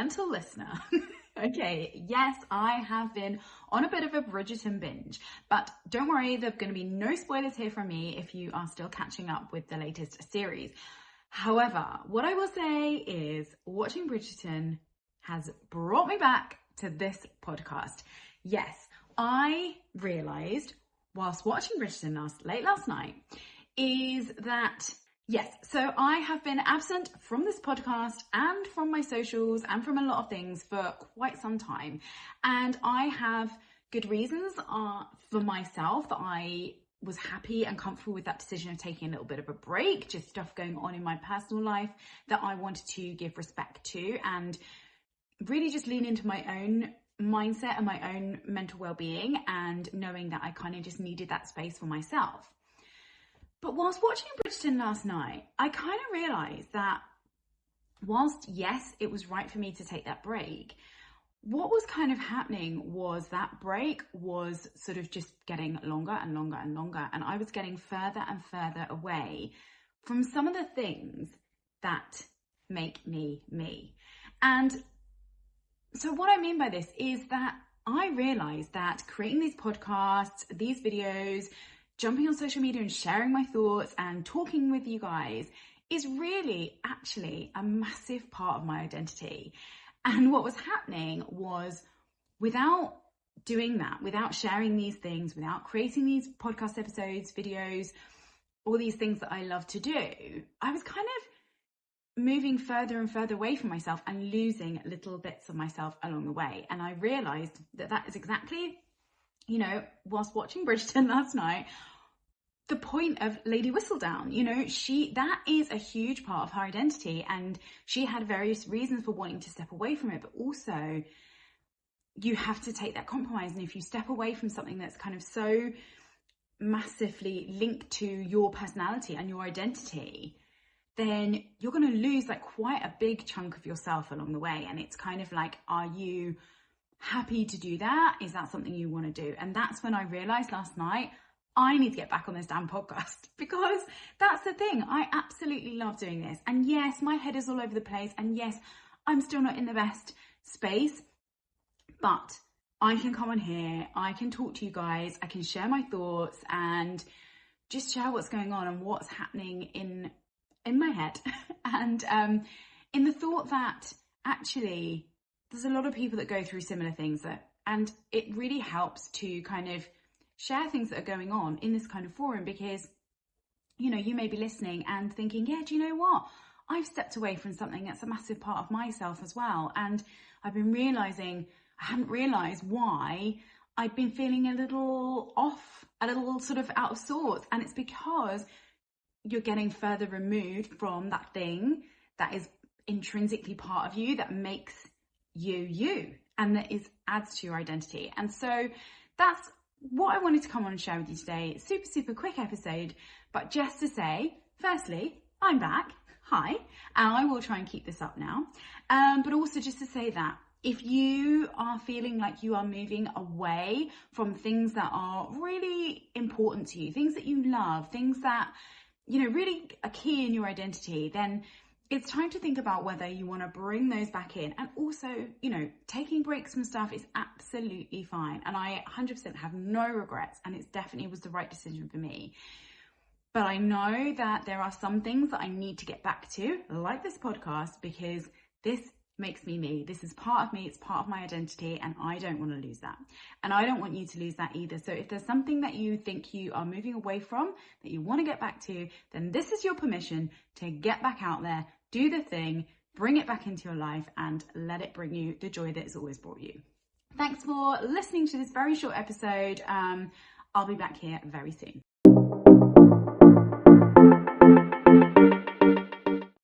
gentle listener, okay, yes, I have been on a bit of a Bridgerton binge, but don't worry, there are going to be no spoilers here from me if you are still catching up with the latest series. However, what I will say is watching Bridgerton has brought me back to this podcast. Yes, I realised whilst watching Bridgerton late last night is that, yes, so I have been absent from this podcast and from my socials and from a lot of things for quite some time. And I have good reasons for myself that I was happy and comfortable with that decision of taking a little bit of a break, just stuff going on in my personal life that I wanted to give respect to and really just lean into my own mindset and my own mental well-being, and knowing that I kind of just needed that space for myself. But whilst watching Bridgerton last night, I kind of realised that whilst, yes, it was right for me to take that break, what was kind of happening was that break was sort of just getting longer and longer and longer, and I was getting further and further away from some of the things that make me me. And so what I mean by this is that I realised that creating these podcasts, these videos, jumping on social media and sharing my thoughts and talking with you guys is really actually a massive part of my identity. And what was happening was, without doing that, without sharing these things, without creating these podcast episodes, videos, all these things that I love to do, I was kind of moving further and further away from myself and losing little bits of myself along the way. And I realised that that is exactly, whilst watching Bridgerton last night, the point of Lady Whistledown. That is a huge part of her identity, and she had various reasons for wanting to step away from it, but also you have to take that compromise. And if you step away from something that's kind of so massively linked to your personality and your identity, then you're going to lose quite a big chunk of yourself along the way. And it's kind of like, are you happy to do that? Is that something you want to do? And that's when I realized last night, I need to get back on this damn podcast, because that's the thing. I absolutely love doing this. And yes, my head is all over the place. And yes, I'm still not in the best space, but I can come on here. I can talk to you guys. I can share my thoughts and just share what's going on and what's happening in my head. And in the thought that actually there's a lot of people that go through similar things, and it really helps to kind of share things that are going on in this kind of forum, because you may be listening and thinking, yeah, do you know what, I've stepped away from something that's a massive part of myself as well, and I've been realizing I hadn't realized why I've been feeling a little off, a little sort of out of sorts. And it's because you're getting further removed from that thing that is intrinsically part of you, that makes you, and that adds to your identity. And so that's what I wanted to come on and share with you today. Super, super quick episode, but just to say, firstly, I'm back. Hi. And I will try and keep this up now. But also just to say that if you are feeling like you are moving away from things that are really important to you, things that you love, things that really are key in your identity, then it's time to think about whether you want to bring those back in. And also, taking breaks from stuff is absolutely fine. And I 100% have no regrets, and it definitely was the right decision for me. But I know that there are some things that I need to get back to, like this podcast, because this makes me me. This is part of me. It's part of my identity, and I don't want to lose that. And I don't want you to lose that either. So if there's something that you think you are moving away from, that you want to get back to, then this is your permission to get back out there, do the thing, bring it back into your life, and let it bring you the joy that it's always brought you. Thanks for listening to this very short episode. I'll be back here very soon.